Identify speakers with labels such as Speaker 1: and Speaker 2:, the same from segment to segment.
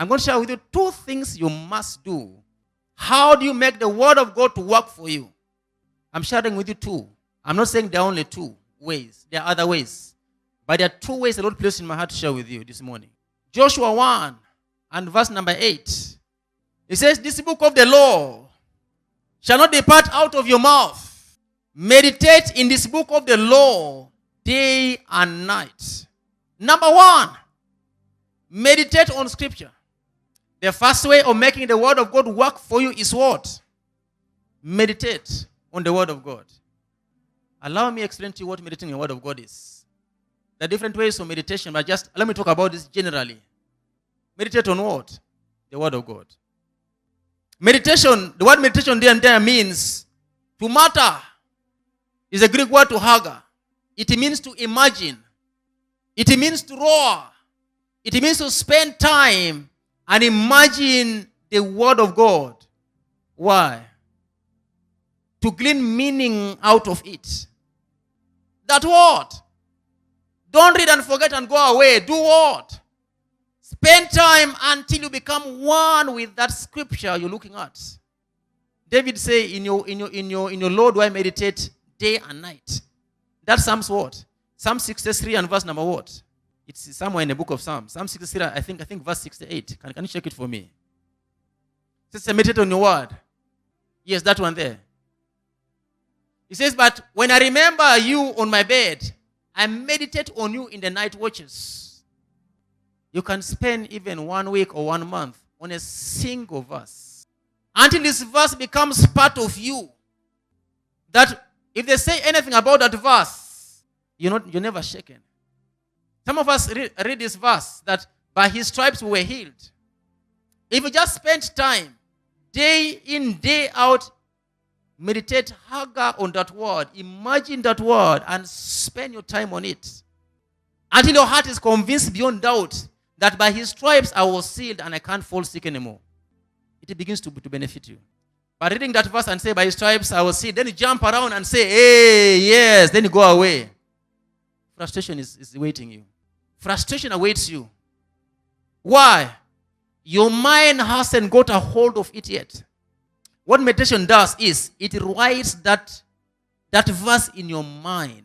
Speaker 1: I'm going to share with you 2 things you must do. How do you make the word of God to work for you? I'm sharing with you 2. I'm not saying there are only 2 ways. There are other ways. But there are 2 ways the Lord placed in my heart to share with you this morning. Joshua 1 and verse number 8. It says, this book of the law shall not depart out of your mouth. Meditate in this book of the law day and night. Number 1, meditate on scripture. The first way of making the word of God work for you is what? Meditate on the word of God. Allow me to explain to you what meditating on the word of God is. There are different ways of meditation, but just let me talk about this generally. Meditate on what? The word of God. Meditation, the word meditation there means to matter. Is a Greek word to haga. It means to imagine. It means to roar. It means to spend time and imagine the word of God. Why? To glean meaning out of it. That what? Don't read and forget and go away. Do what? Spend time until you become one with that scripture you're looking at. David say, in your Lord do I meditate day and night. That's Psalms what? Psalm 63 and verse number what? It's somewhere in the book of Psalms. Psalm 63, I think verse 68. Can you check it for me? It says, meditate on your word. Yes, that one there. It says, but when I remember you on my bed, I meditate on you in the night watches. You can spend even 1 week or 1 month on a single verse. Until this verse becomes part of you. That if they say anything about that verse, you're never shaken. Some of us read this verse that by his stripes we were healed. If you just spend time, day in, day out, meditate harder on that word, imagine that word, and spend your time on it. Until your heart is convinced beyond doubt that by his stripes I was healed and I can't fall sick anymore. It begins to benefit you. But reading that verse and say, by his stripes I was healed, then you jump around and say, hey, yes, then you go away. Frustration is waiting you. Frustration awaits you. Why? Your mind hasn't got a hold of it yet. What meditation does is, it writes that verse in your mind.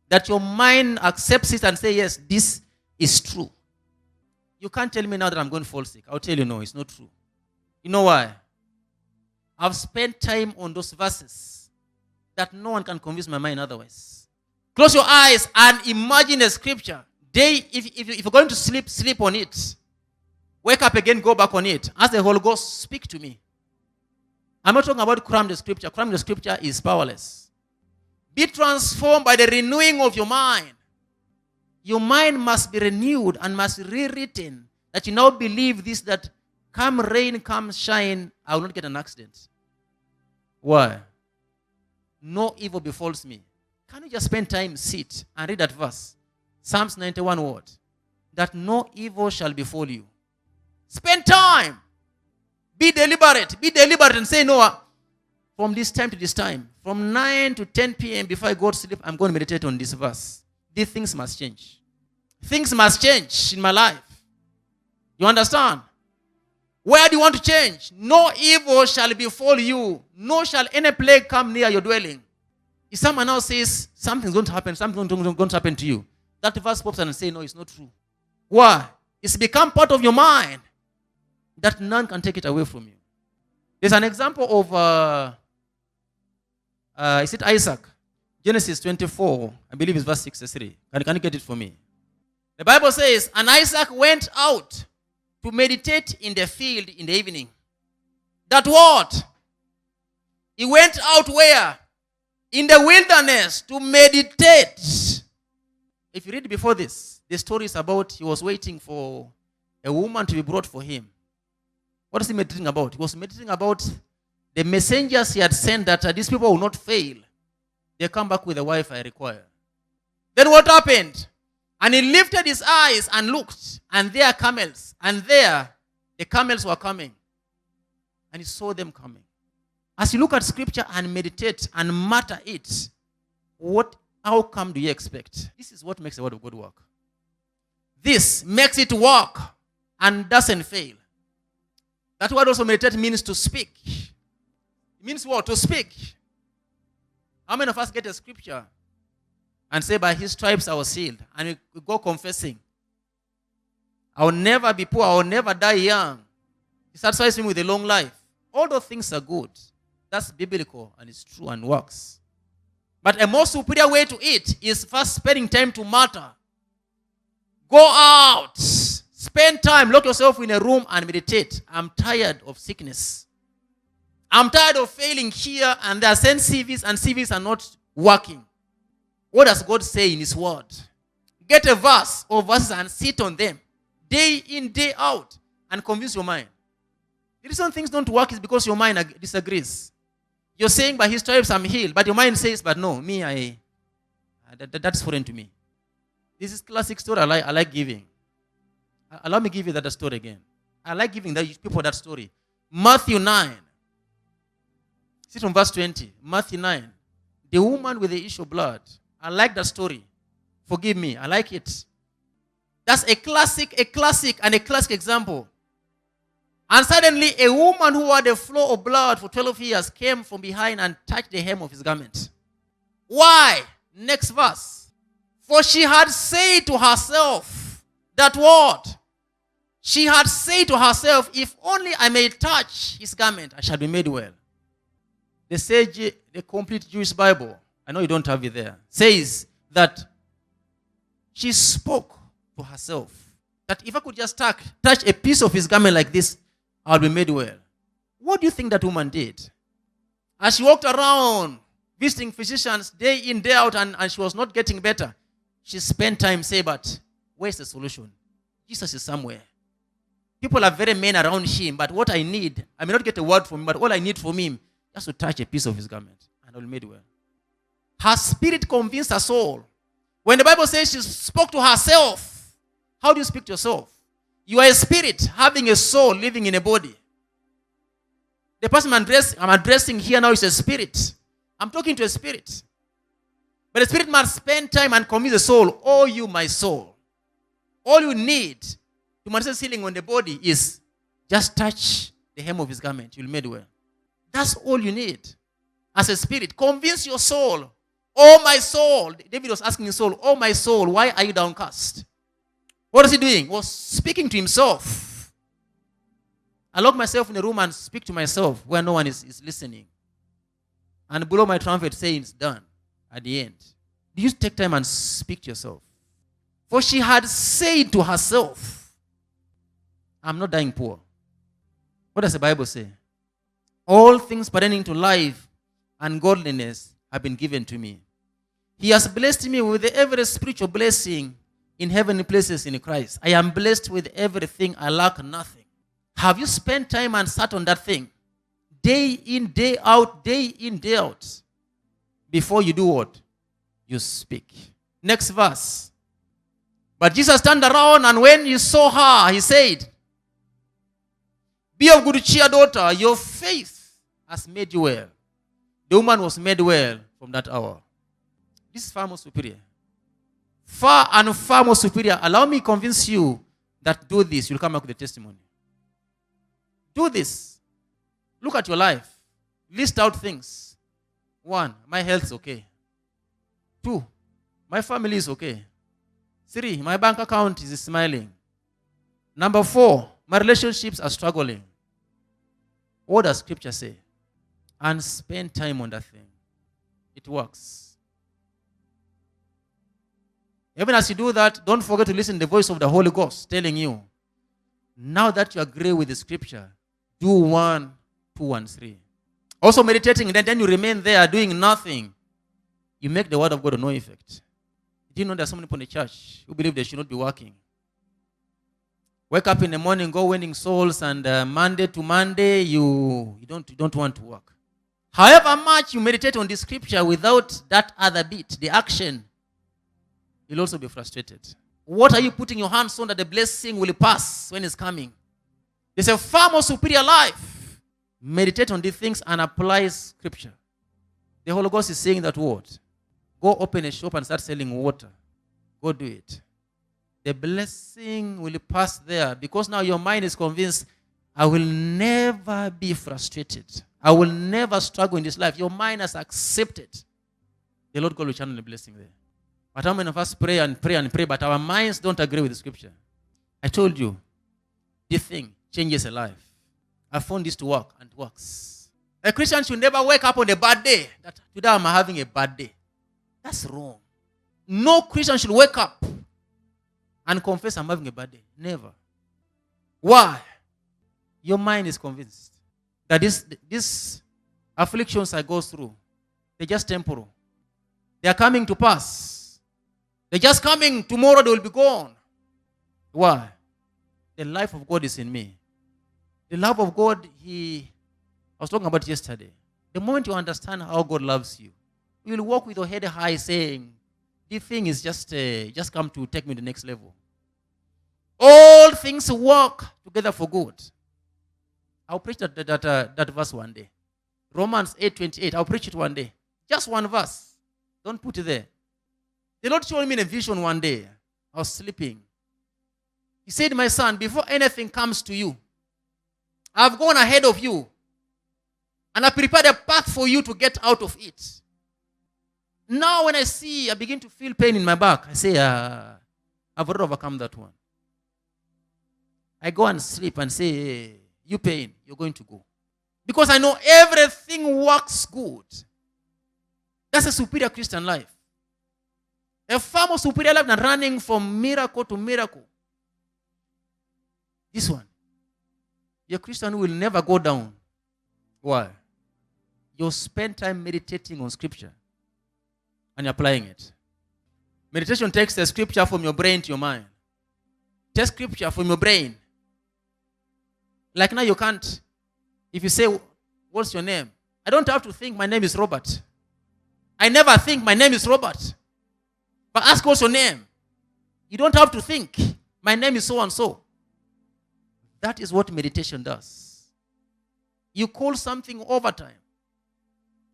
Speaker 1: That your mind accepts it and says, yes, this is true. You can't tell me now that I'm going to fall sick. I'll tell you, no, it's not true. You know why? I've spent time on those verses that no one can convince my mind otherwise. Close your eyes and imagine a scripture. If you're going to sleep on it. Wake up again, go back on it. Ask the Holy Ghost, speak to me. I'm not talking about cram the scripture. Cram the scripture is powerless. Be transformed by the renewing of your mind. Your mind must be renewed and must be rewritten. That you now believe this, that come rain, come shine, I will not get an accident. Why? No evil befalls me. Can you just spend time, sit, and read that verse? Psalms 91 word. That no evil shall befall you. Spend time. Be deliberate and say, no, from this time to this time, from 9 to 10 p.m. before I go to sleep, I'm going to meditate on this verse. These things must change. Things must change in my life. You understand? Where do you want to change? No evil shall befall you, nor shall any plague come near your dwelling. If someone now says something's going to happen, something's going to happen to you, that verse pops and say, no, it's not true. Why? It's become part of your mind that none can take it away from you. There's an example of, is it Isaac? Genesis 24, I believe it's verse 63. Can you get it for me? The Bible says, and Isaac went out to meditate in the field in the evening. That what? He went out where? In the wilderness to meditate. If you read before this, the story is about he was waiting for a woman to be brought for him. What is he meditating about? He was meditating about the messengers he had sent that these people will not fail. They come back with the wife I require. Then what happened? And he lifted his eyes and looked, and there are camels. And there, the camels were coming. And he saw them coming. As you look at scripture and meditate and matter it, what outcome do you expect? This is what makes the word of God work. This makes it work and doesn't fail. That word also meditate means to speak. It means what? To speak. How many of us get a scripture and say, by his stripes I was healed, and we go confessing, I will never be poor, I will never die young. He satisfies me with a long life. All those things are good. That's biblical and it's true and works. But a more superior way to it is first spending time to matter. Go out. Spend time. Lock yourself in a room and meditate. I'm tired of sickness. I'm tired of failing here and there. Send CVs and CVs are not working. What does God say in his word? Get a verse or verses and sit on them. Day in, day out. And convince your mind. The reason things don't work is because your mind disagrees. You're saying by his stripes I'm healed. But your mind says, but no, that's foreign to me. This is classic story I like giving. Allow me to give you that story again. I like giving people that story. Matthew 9. See from verse 20. Matthew 9. The woman with the issue of blood. I like that story. Forgive me. I like it. That's a classic example. And suddenly a woman who had a flow of blood for 12 years came from behind and touched the hem of his garment. Why? Next verse. For she had said to herself, that word. She had said to herself, if only I may touch his garment, I shall be made well. The complete Jewish Bible, I know you don't have it there, says that she spoke to herself that if I could just touch a piece of his garment like this, I'll be made well. What do you think that woman did? As she walked around visiting physicians day in, day out, and she was not getting better, she spent time saying, but where's the solution? Jesus is somewhere. People are very men around him, but what I need, I may not get a word from him, but all I need from him is to touch a piece of his garment, and I'll be made well. Her spirit convinced her soul. When the Bible says she spoke to herself, how do you speak to yourself? You are a spirit having a soul living in a body. The person I'm addressing here now is a spirit. I'm talking to a spirit. But the spirit must spend time and convince the soul, oh, you, my soul. All you need to manifest healing on the body is just touch the hem of his garment. You'll be made well. That's all you need. As a spirit, convince your soul. Oh, my soul. David was asking his soul, oh, my soul, why are you downcast? What is he doing? He was speaking to himself. I lock myself in a room and speak to myself where no one is listening. And blow my trumpet saying it's done at the end. Do you take time and speak to yourself? For she had said to herself, I'm not dying poor. What does the Bible say? All things pertaining to life and godliness have been given to me. He has blessed me with every spiritual blessing in heavenly places in Christ. I am blessed with everything. I lack nothing. Have you spent time and sat on that thing? Day in, day out, day in, day out. Before you do what? You speak. Next verse. But Jesus turned around, and when he saw her, he said, be of good cheer, daughter. Your faith has made you well. The woman was made well from that hour. This is far more superior. Far and far more superior. Allow me to convince you that do this, you'll come back with a testimony. Do this. Look at your life. List out things. 1, my health is okay. 2, my family is okay. 3, my bank account is smiling. Number 4, my relationships are struggling. What does scripture say? And spend time on that thing. It works. Even as you do that, don't forget to listen to the voice of the Holy Ghost telling you, now that you agree with the scripture, do 1, 2, and 3. Also meditating, and then you remain there doing nothing. You make the word of God of no effect. Do you know there's so many people in the church who believe they should not be working? Wake up in the morning, go winning souls, and Monday to Monday, you don't want to work. However much you meditate on the scripture without that other bit, the action, you'll also be frustrated. What are you putting your hands on that the blessing will pass when it's coming? There's a far more superior life. Meditate on these things and apply scripture. The Holy Ghost is saying that word. Go open a shop and start selling water. Go do it. The blessing will pass there because now your mind is convinced, I will never be frustrated. I will never struggle in this life. Your mind has accepted. The Lord God will channel the blessing there. But how many of us pray and pray and pray, but our minds don't agree with the scripture? I told you, this thing changes a life. I found this to work, and it works. A Christian should never wake up on a bad day that today I'm having a bad day. That's wrong. No Christian should wake up and confess I'm having a bad day. Never. Why? Your mind is convinced that these afflictions I go through, they're just temporal. They are coming to pass. They're just coming. Tomorrow they will be gone. Why? The life of God is in me. The love of God, I was talking about yesterday. The moment you understand how God loves you, you will walk with your head high saying, this thing is just come to take me to the next level. All things work together for good. I'll preach that verse one day. Romans 8:28. I'll preach it one day. Just one verse. Don't put it there. The Lord showed me in a vision one day. I was sleeping. He said, my son, before anything comes to you, I've gone ahead of you. And I prepared a path for you to get out of it. Now when I begin to feel pain in my back, I say, I've already overcome that one. I go and sleep and say, you pain, you're going to go. Because I know everything works good. That's a superior Christian life. A far more superior life than running from miracle to miracle. This one. Your Christian will never go down. Why? You spend time meditating on scripture and you're applying it. Meditation takes the scripture from your brain to your mind. Take scripture from your brain. Like now you can't, if you say, what's your name? I don't have to think my name is Robert. I never think my name is Robert. But ask what's your name. You don't have to think my name is so and so. That is what meditation does. You call something over time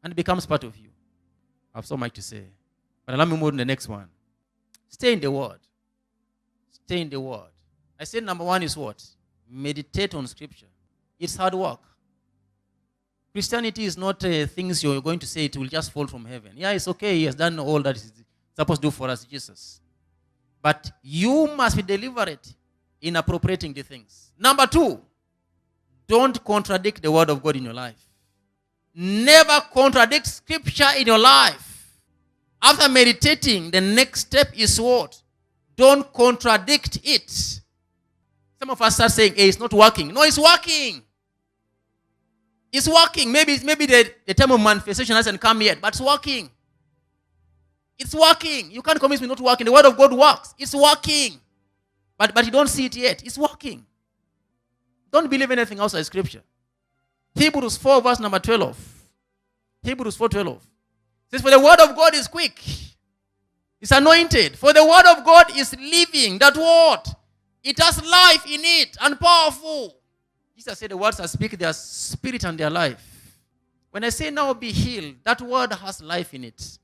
Speaker 1: and it becomes part of you. I have so much to say. But allow me move to the next one. Stay in the Word. Stay in the Word. I said number one is what? Meditate on Scripture. It's hard work. Christianity is not things you're going to say it will just fall from heaven. Yeah, it's okay. He has done all that he's supposed to do for us, Jesus. But you must be deliberate in appropriating the things. Number two, don't contradict the Word of God in your life. Never contradict Scripture in your life. After meditating, the next step is what? Don't contradict it. Some of us start saying, hey, it's not working. No, it's working. It's working. Maybe the time of manifestation hasn't come yet, but it's working. It's working. You can't convince me not working. The Word of God works. It's working. But you don't see it yet. It's working. Don't believe anything outside Scripture. Hebrews 4 verse number 12. Hebrews 4:12. Says, for the Word of God is quick. It's anointed. For the Word of God is living. That what? It has life in it and powerful. Jesus said the words I speak, their spirit and their life. When I say now be healed, that word has life in it.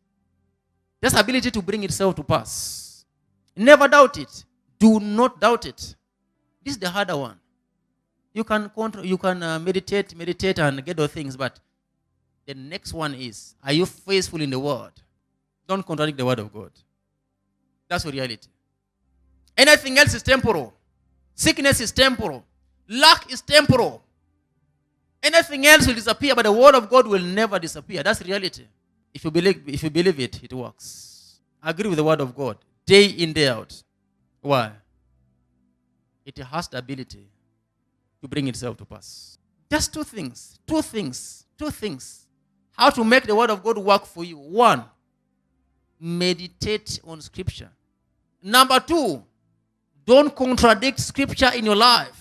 Speaker 1: There's ability to bring itself to pass. Never doubt it. Do not doubt it. This is the harder one. You can meditate and get those things, but the next one is, are you faithful in the word? Don't contradict the word of God. That's the reality. Anything else is temporal. Sickness is temporal. Lack is temporal. Anything else will disappear, but the word of God will never disappear. That's reality. If you believe it, it works. Agree with the word of God. Day in, day out. Why? It has the ability to bring itself to pass. Just two things. How to make the word of God work for you. One, meditate on scripture. Number two, don't contradict scripture in your life.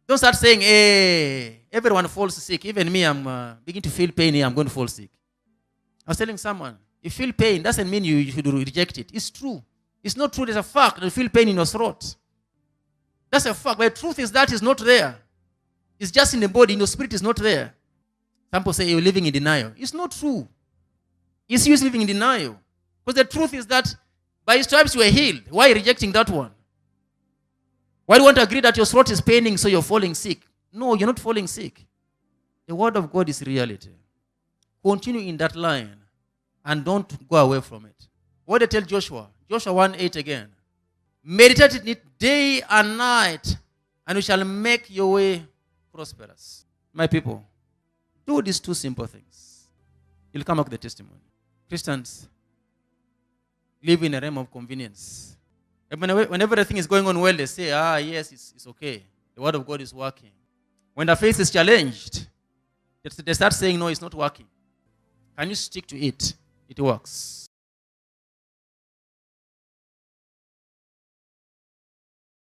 Speaker 1: Don't start saying, hey, everyone falls sick. Even me, I'm beginning to feel pain here. I'm going to fall sick. I was telling someone, if you feel pain, doesn't mean you should reject it. It's true. It's not true. There's a fact that you feel pain in your throat. That's a fact. But the truth is that is not there. It's just in the body. In your spirit is not there. Some people say you're living in denial. It's not true. It's you living in denial. Because the truth is that by his stripes you were healed. Why are you rejecting that one? Why do you want to agree that your throat is paining so you're falling sick? No, you're not falling sick. The word of God is reality. Continue in that line and don't go away from it. What did they tell Joshua? Joshua 1:8 again. Meditate in it day and night, and you shall make your way prosperous. My people, do these two simple things. You'll come up with the testimony. Christians live in a realm of convenience. When everything is going on well, they say, yes, it's okay. The word of God is working. When the faith is challenged, they start saying, no, it's not working. Can you stick to it? It works.